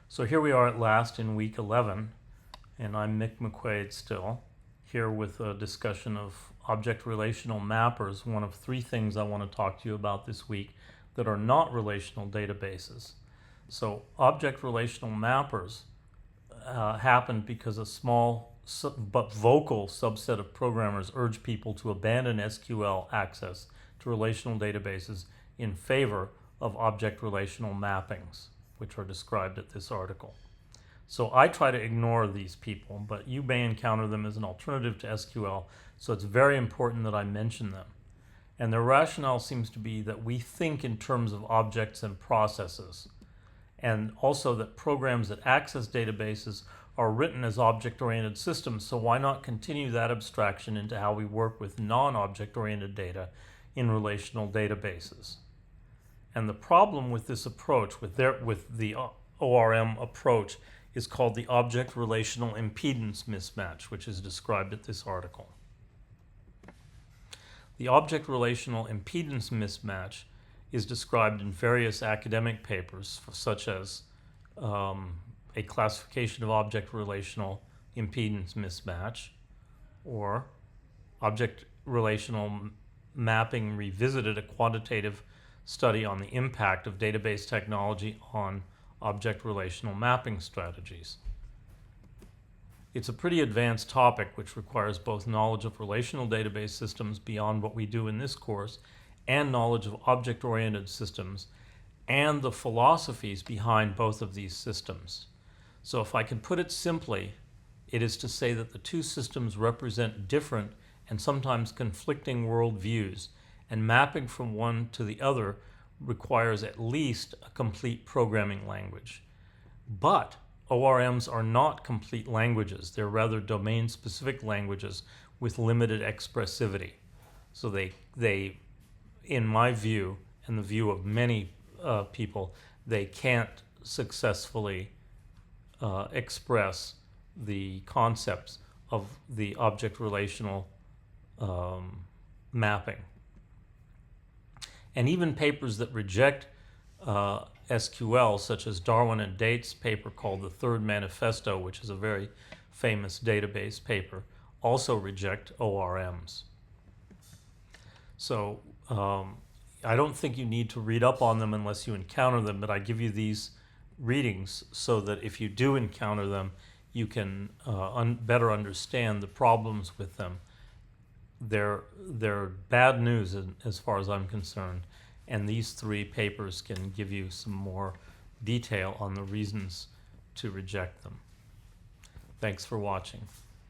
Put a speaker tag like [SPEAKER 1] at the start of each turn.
[SPEAKER 1] So here we are at last in week 11, and I'm Mick McQuaid still, here with a discussion of object relational mappers, one of three things I want to talk to you about this week that are not relational databases. So object relational mappers happened because a small but vocal subset of programmers urged people to abandon SQL access to relational databases in favor of object relational mappings, which are described at this article. So I try to ignore these people, but you may encounter them as an alternative to SQL, so it's very important that I mention them. And their rationale seems to be that we think in terms of objects and processes, and also that programs that access databases are written as object-oriented systems, so why not continue that abstraction into how we work with non-object-oriented data in relational databases? And the problem with this approach, with the ORM approach, is called the object relational impedance mismatch, which is described at this article. The object relational impedance mismatch is described in various academic papers, such as a classification of object relational impedance mismatch, or object relational mapping revisited, a quantitative study on the impact of database technology on object relational mapping strategies. It's a pretty advanced topic which requires both knowledge of relational database systems beyond what we do in this course and knowledge of object-oriented systems and the philosophies behind both of these systems. So if I can put it simply, it is to say that the two systems represent different and sometimes conflicting worldviews, and mapping from one to the other requires at least a complete programming language. But ORMs are not complete languages. They're rather domain-specific languages with limited expressivity. So they, in my view, and the view of many people, they can't successfully express the concepts of the object relational mapping. And even papers that reject SQL, such as Darwin and Date's paper called The Third Manifesto, which is a very famous database paper, also reject ORMs. So I don't think you need to read up on them unless you encounter them, but I give you these readings so that if you do encounter them, you can better understand the problems with them. They're bad news as far as I'm concerned, and these three papers can give you some more detail on the reasons to reject them. Thanks for watching.